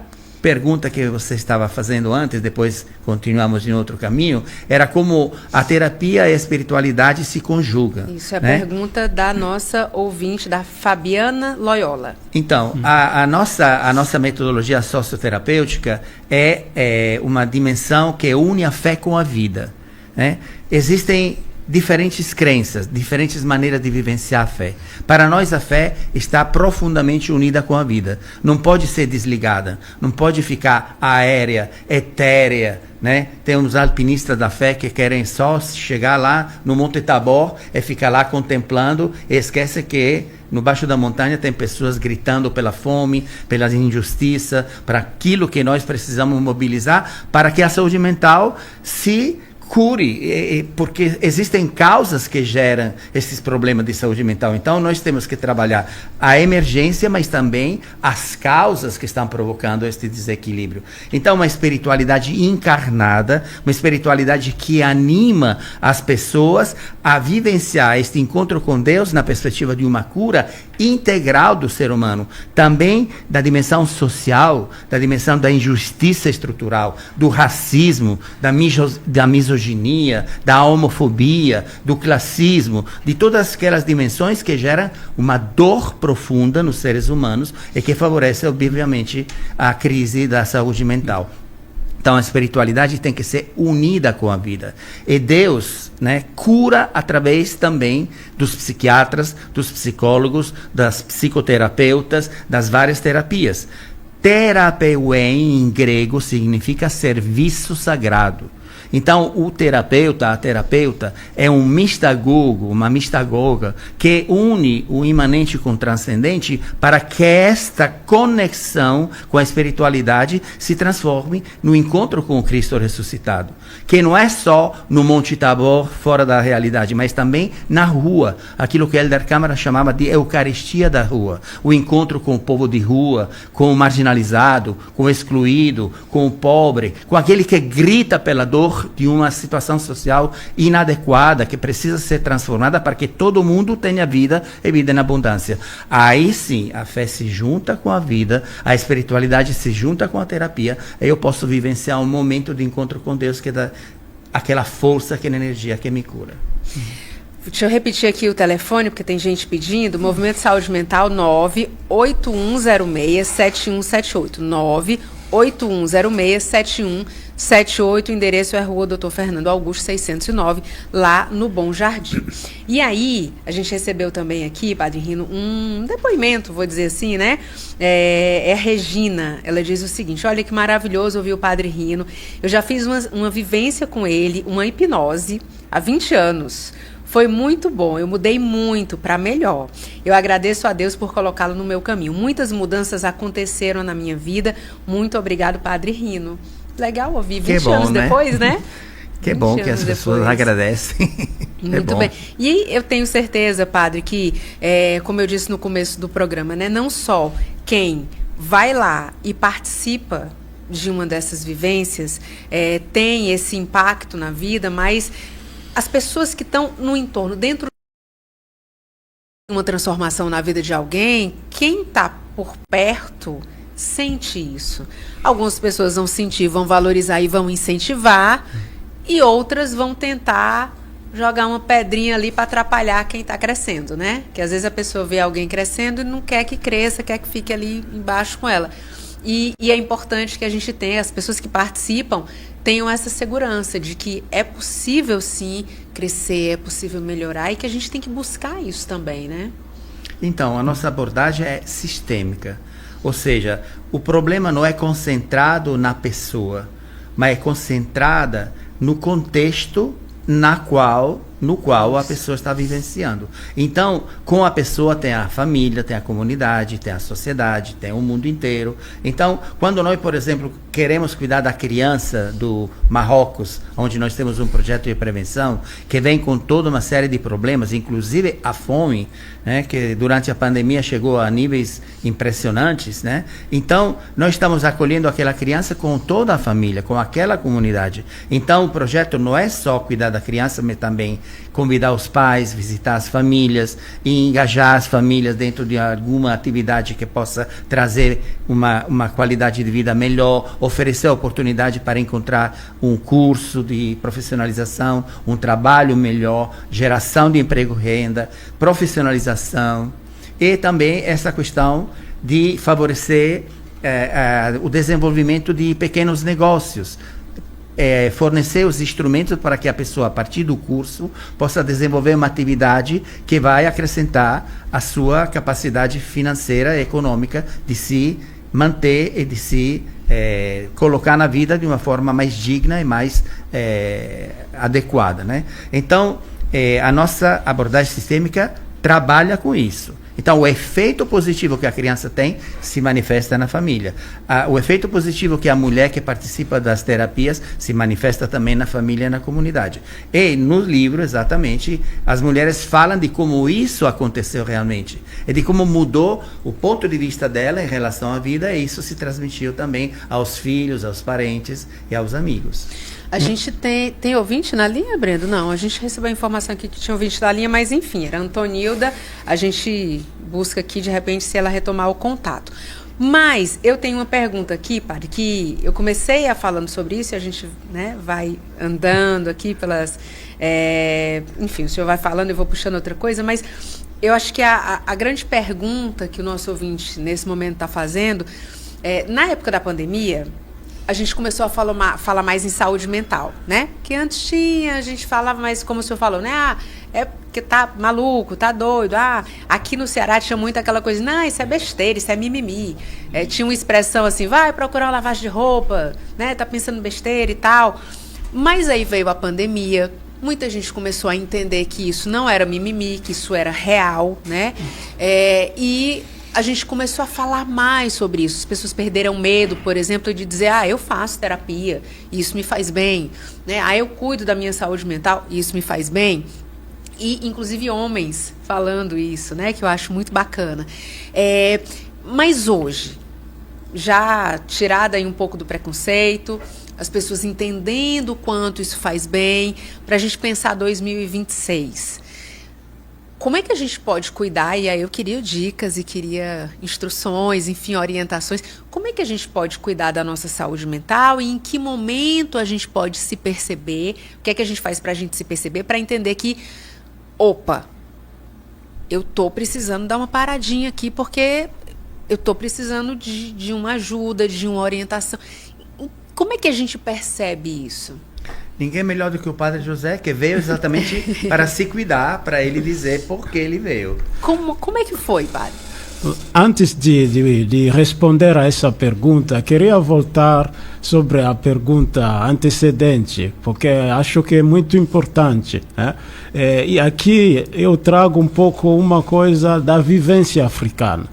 pergunta que você estava fazendo antes, depois continuamos em outro caminho, era como a terapia e a espiritualidade se conjugam. Isso é, né? A né? pergunta da nossa ouvinte, da Fabiana Loyola. Então, a nossa metodologia socioterapêutica é uma dimensão que une a fé com a vida, né? Existem diferentes crenças, diferentes maneiras de vivenciar a fé. Para nós, a fé está profundamente unida com a vida. Não pode ser desligada, não pode ficar aérea, etérea, né? Tem uns alpinistas da fé que querem só chegar lá no Monte Tabor e ficar lá contemplando e esquece que no baixo da montanha tem pessoas gritando pela fome, pela injustiça, para aquilo que nós precisamos mobilizar para que a saúde mental se cure, porque existem causas que geram esses problemas de saúde mental. Então, nós temos que trabalhar a emergência, mas também as causas que estão provocando este desequilíbrio. Então, uma espiritualidade encarnada, uma espiritualidade que anima as pessoas a vivenciar este encontro com Deus na perspectiva de uma cura integral do ser humano, também da dimensão social, da dimensão da injustiça estrutural, do racismo, da misoginia, da homofobia, do classismo, de todas aquelas dimensões que geram uma dor profunda nos seres humanos e que favorece, obviamente, a crise da saúde mental. Então, a espiritualidade tem que ser unida com a vida. E Deus, né, cura através também dos psiquiatras, dos psicólogos, das psicoterapeutas, das várias terapias. Terapeuem, em grego, significa serviço sagrado. Então, o terapeuta, a terapeuta, é um mistagogo, uma mistagoga, que une o imanente com o transcendente para que esta conexão com a espiritualidade se transforme no encontro com o Cristo ressuscitado. Que não é só no Monte Tabor, fora da realidade, mas também na rua. Aquilo que Helder Câmara chamava de Eucaristia da rua. O encontro com o povo de rua, com o marginalizado, com o excluído, com o pobre, com aquele que grita pela dor de uma situação social inadequada que precisa ser transformada para que todo mundo tenha vida e vida em abundância. Aí sim, a fé se junta com a vida, a espiritualidade se junta com a terapia, e eu posso vivenciar um momento de encontro com Deus que dá aquela força, aquela energia que me cura. Deixa eu repetir aqui o telefone, porque tem gente pedindo. Movimento de Saúde Mental 98106-7178. 98106-7178. O endereço é Rua Doutor Fernando Augusto, 609, lá no Bom Jardim. E aí, a gente recebeu também aqui, Padre Rino, um depoimento, vou dizer assim, né? É a Regina. Ela diz o seguinte: olha que maravilhoso ouvir o Padre Rino. Eu já fiz uma vivência com ele, uma hipnose, há 20 anos. Foi muito bom, eu mudei muito para melhor. Eu agradeço a Deus por colocá-lo no meu caminho. Muitas mudanças aconteceram na minha vida. Muito obrigado, Padre Rino. Legal ouvir 20 anos depois, né? Que bom que as pessoas agradecem. Muito bem. E eu tenho certeza, Padre, que, como eu disse no começo do programa, né, não só quem vai lá e participa de uma dessas vivências tem esse impacto na vida, mas as pessoas que estão no entorno, dentro de uma transformação na vida de alguém, quem está por perto sente isso. Algumas pessoas vão sentir, vão valorizar e vão incentivar, e outras vão tentar jogar uma pedrinha ali para atrapalhar quem está crescendo, né? Que às vezes a pessoa vê alguém crescendo e não quer que cresça, quer que fique ali embaixo com ela. E é importante que a gente tenha, as pessoas que participam tenham essa segurança de que é possível sim crescer, é possível melhorar, e que a gente tem que buscar isso também, né? Então, a nossa abordagem é sistêmica. Ou seja, o problema não é concentrado na pessoa, mas é concentrada no contexto no qual a pessoa está vivenciando. Então, com a pessoa tem a família, tem a comunidade, tem a sociedade, tem o mundo inteiro. Então, quando nós, por exemplo, queremos cuidar da criança do Marrocos, onde nós temos um projeto de prevenção que vem com toda uma série de problemas, inclusive a fome, né, que durante a pandemia chegou a níveis impressionantes, né? Então, nós estamos acolhendo aquela criança com toda a família, com aquela comunidade. Então, o projeto não é só cuidar da criança, mas também convidar os pais, visitar as famílias e engajar as famílias dentro de alguma atividade que possa trazer uma qualidade de vida melhor, oferecer a oportunidade para encontrar um curso de profissionalização, um trabalho melhor, geração de emprego e renda, profissionalização, e também essa questão de favorecer o desenvolvimento de pequenos negócios, fornecer os instrumentos para que a pessoa, a partir do curso, possa desenvolver uma atividade que vai acrescentar a sua capacidade financeira e econômica de se manter e de se colocar na vida de uma forma mais digna e mais adequada, né? Então, a nossa abordagem sistêmica trabalha com isso. Então, o efeito positivo que a criança tem se manifesta na família. O efeito positivo que a mulher que participa das terapias se manifesta também na família e na comunidade. E no livro, exatamente, as mulheres falam de como isso aconteceu realmente. E de como mudou o ponto de vista dela em relação à vida, e isso se transmitiu também aos filhos, aos parentes e aos amigos. A gente tem ouvinte na linha, Brendo? Não, a gente recebeu a informação aqui que tinha ouvinte na linha, mas enfim, era a Antonilda. A gente busca aqui, de repente, se ela retomar o contato. Mas eu tenho uma pergunta aqui, Padre, que eu comecei a falando sobre isso, e a gente, né, vai andando aqui pelas... enfim, o senhor vai falando, eu vou puxando outra coisa, mas eu acho que a grande pergunta que o nosso ouvinte, nesse momento, está fazendo, na época da pandemia, a gente começou a falar mais em saúde mental, né? Que antes a gente falava mais, como o senhor falou, né? É porque tá maluco, tá doido. Aqui no Ceará tinha muito aquela coisa, não, isso é besteira, isso é mimimi. Tinha uma expressão assim, vai procurar uma lavagem de roupa, né? Tá pensando besteira e tal. Mas aí veio a pandemia, muita gente começou a entender que isso não era mimimi, que isso era real, né? E a gente começou a falar mais sobre isso. As pessoas perderam medo, por exemplo, de dizer, eu faço terapia, e isso me faz bem, né? Eu cuido da minha saúde mental, e isso me faz bem. E, inclusive, homens falando isso, né? Que eu acho muito bacana. Mas hoje, já tirada aí um pouco do preconceito, as pessoas entendendo o quanto isso faz bem, para a gente pensar 2026. Como é que a gente pode cuidar? E aí eu queria dicas e queria instruções, enfim, orientações. Como é que a gente pode cuidar da nossa saúde mental e em que momento a gente pode se perceber? O que é que a gente faz para a gente se perceber? Para entender que opa, eu tô precisando dar uma paradinha aqui porque eu tô precisando de uma ajuda, de uma orientação. Como é que a gente percebe isso? Ninguém melhor do que o Padre José, que veio exatamente para se cuidar, para ele dizer por que ele veio. Como é que foi, Padre? Antes de responder a essa pergunta, queria voltar sobre a pergunta antecedente, porque acho que é muito importante, né? E aqui eu trago um pouco uma coisa da vivência africana,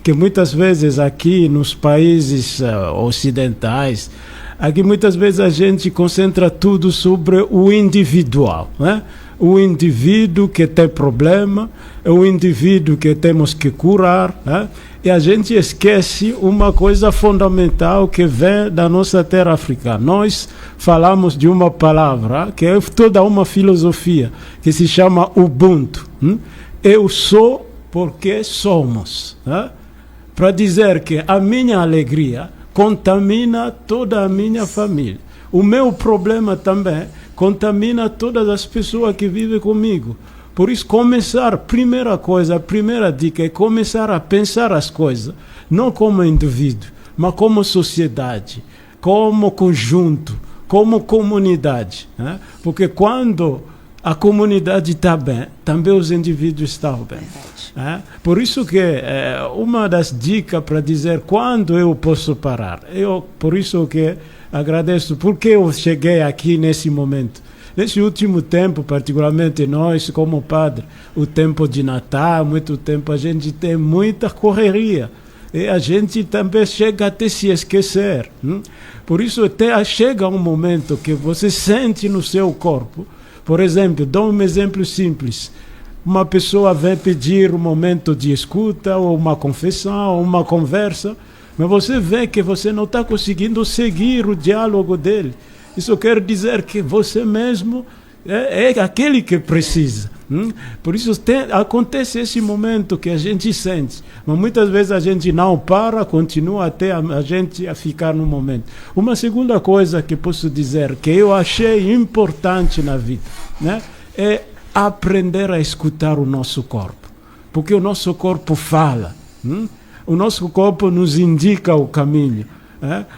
que muitas vezes aqui nos países ocidentais, aqui muitas vezes a gente concentra tudo sobre o individual, né? O indivíduo que tem problema, é o indivíduo que temos que curar, né? E a gente esquece uma coisa fundamental que vem da nossa terra africana. Nós falamos de uma palavra que é toda uma filosofia, que se chama Ubuntu. Eu sou porque somos, né? Para dizer que a minha alegria contamina toda a minha família. O meu problema também contamina todas as pessoas que vivem comigo. Por isso, primeira coisa, a primeira dica é começar a pensar as coisas, não como indivíduo, mas como sociedade, como conjunto, como comunidade, né? Porque quando a comunidade está bem, também os indivíduos estão bem. Por isso que uma das dicas para dizer quando eu posso parar, por isso que agradeço, porque eu cheguei aqui nesse momento. Nesse último tempo, particularmente nós, como padre, o tempo de Natal, muito tempo, a gente tem muita correria. E a gente também chega até se esquecer. Por isso, até chega um momento que você sente no seu corpo. Por exemplo, dou um exemplo simples. Uma pessoa vem pedir um momento de escuta, ou uma confissão, ou uma conversa, mas você vê que você não está conseguindo seguir o diálogo dele. Isso quer dizer que você mesmo é aquele que precisa. Por isso acontece esse momento que a gente sente, mas muitas vezes a gente não para, continua até a gente a ficar no momento. Uma segunda coisa que posso dizer, que eu achei importante na vida, né, é aprender a escutar o nosso corpo. Porque o nosso corpo fala. O nosso corpo nos indica o caminho.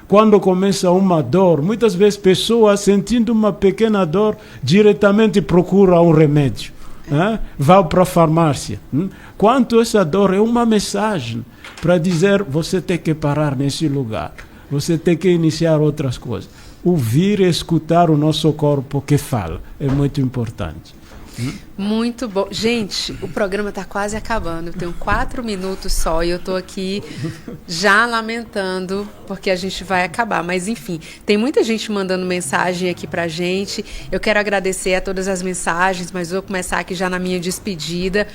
Quando começa uma dor, muitas vezes pessoas sentindo uma pequena dor, diretamente procuram um remédio. Vão para a farmácia. Quanto essa dor é uma mensagem para dizer, você tem que parar nesse lugar, você tem que iniciar outras coisas. Ouvir e escutar o nosso corpo que fala é muito importante. Muito bom. Gente, o programa está quase acabando. Eu tenho 4 minutos só e eu estou aqui já lamentando porque a gente vai acabar. Mas, enfim, tem muita gente mandando mensagem aqui pra gente. Eu quero agradecer a todas as mensagens, mas vou começar aqui já na minha despedida.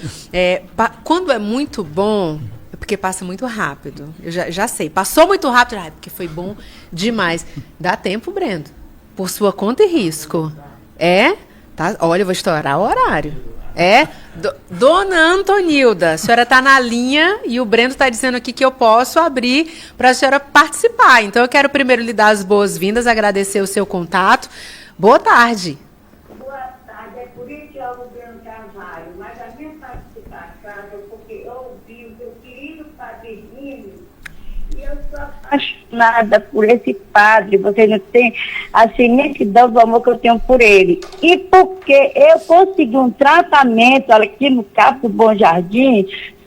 Quando é muito bom, é porque passa muito rápido. Eu já sei. Passou muito rápido, porque foi bom demais. Dá tempo, Brendo? Por sua conta e risco. Tá? Olha, eu vou estourar o horário. Dona Antonilda, a senhora está na linha e o Brendo está dizendo aqui que eu posso abrir para a senhora participar. Então, eu quero primeiro lhe dar as boas-vindas, agradecer o seu contato. Boa tarde. Boa tarde. É por isso que eu amo o Brendo Carvalho, mas a minha participação é porque eu ouvi o meu querido Padre Rino. E eu sou apaixonada por esse padre, você não tem a imensidão do amor que eu tenho por ele. E porque eu consegui um tratamento aqui no Campo do Bom Jardim,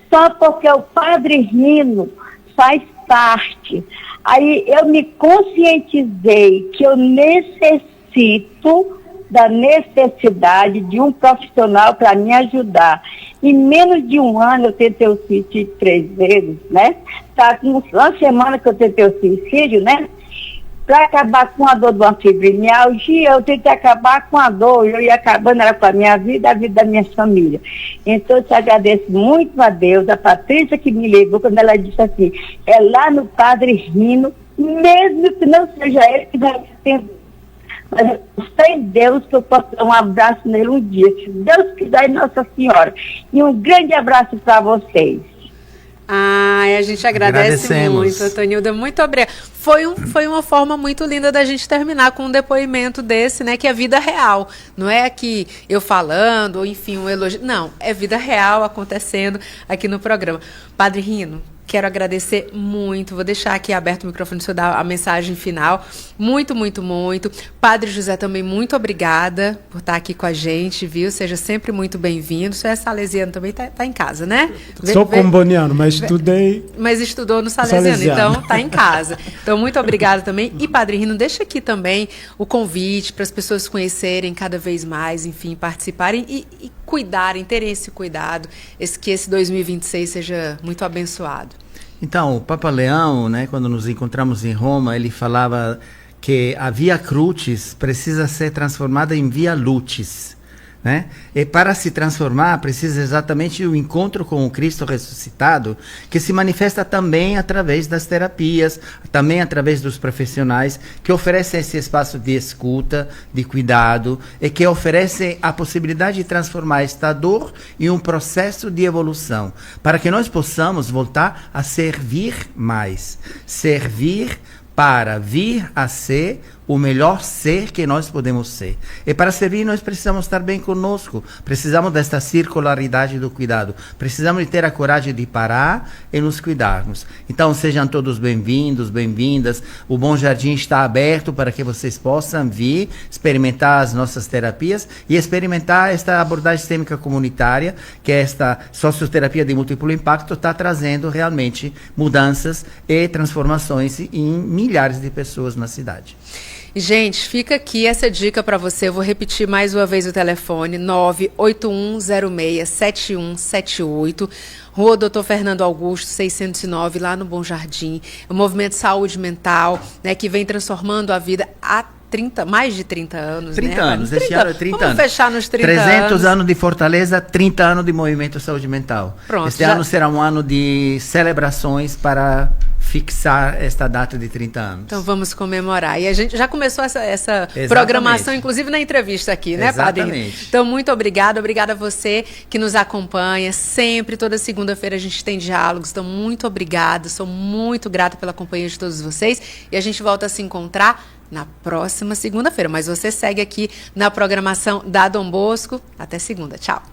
só porque o Padre Rino faz parte. Aí eu me conscientizei que eu necessito da necessidade de um profissional para me ajudar. Em menos de um ano eu tentei o suicídio 3 vezes, né? Tá com uma semana que eu tentei o suicídio, né? Para acabar com a dor de uma fibromialgia, eu tentei acabar com a dor, eu ia acabando era com a minha vida, a vida da minha família. Então eu te agradeço muito a Deus, a Patrícia que me ligou quando ela disse assim, é lá no Padre Rino, mesmo que não seja ele que vai atender. Mas eu sei em Deus que eu posso dar um abraço nele um dia, se Deus quiser, Nossa Senhora. E um grande abraço para vocês. Ai, a gente agradece Agradecemos. muito, Antonilda, muito obrigada. Foi uma forma muito linda da gente terminar com um depoimento desse, né, que é vida real. Não é aqui eu falando, ou enfim, um elogio. Não, é vida real acontecendo aqui no programa. Padre Rino, quero agradecer muito. Vou deixar aqui aberto o microfone para o senhor dar a mensagem final. Muito, muito, muito. Padre José também, muito obrigada por estar aqui com a gente, viu? Seja sempre muito bem-vindo. O senhor é salesiano também, tá em casa, né? Sou comboniano, mas estudei... Mas estudou no salesiano, então está em casa. Então, muito obrigada também. E, Padre Rino, deixa aqui também o convite para as pessoas conhecerem cada vez mais, enfim, participarem e cuidarem, terem esse cuidado, que esse 2026 seja muito abençoado. Então, o Papa Leão, né, quando nos encontramos em Roma, ele falava que a Via Crucis precisa ser transformada em Via Lucis, né? E para se transformar, precisa exatamente o encontro com o Cristo ressuscitado, que se manifesta também através das terapias, também através dos profissionais, que oferecem esse espaço de escuta, de cuidado, e que oferecem a possibilidade de transformar esta dor em um processo de evolução, para que nós possamos voltar a servir mais, servir para vir a ser o melhor ser que nós podemos ser. E para servir, nós precisamos estar bem conosco. Precisamos desta circularidade do cuidado. Precisamos de ter a coragem de parar e nos cuidarmos. Então, sejam todos bem-vindos, bem-vindas. O Bom Jardim está aberto para que vocês possam vir, experimentar as nossas terapias e experimentar esta abordagem sistêmica comunitária, que esta socioterapia de múltiplo impacto está trazendo realmente mudanças e transformações em milhares de pessoas na cidade. Gente, fica aqui essa dica para você. Eu vou repetir mais uma vez o telefone: 981067178, Rua Doutor Fernando Augusto, 609, lá no Bom Jardim. É um movimento de saúde mental, né, que vem transformando a vida há mais de 30 anos. 30 né? anos, esse ano é 30 Vamos anos. fechar nos 30 300 anos de Fortaleza, 30 anos de movimento de saúde mental. Pronto, este ano será um ano de celebrações para fixar esta data de 30 anos. Então vamos comemorar. E a gente já começou essa programação, inclusive na entrevista aqui, né, Padre? Exatamente. Então, muito obrigada. Obrigada a você que nos acompanha. Sempre, toda segunda-feira, a gente tem diálogos. Então, muito obrigada. Sou muito grata pela companhia de todos vocês. E a gente volta a se encontrar na próxima segunda-feira. Mas você segue aqui na programação da Dom Bosco. Até segunda. Tchau.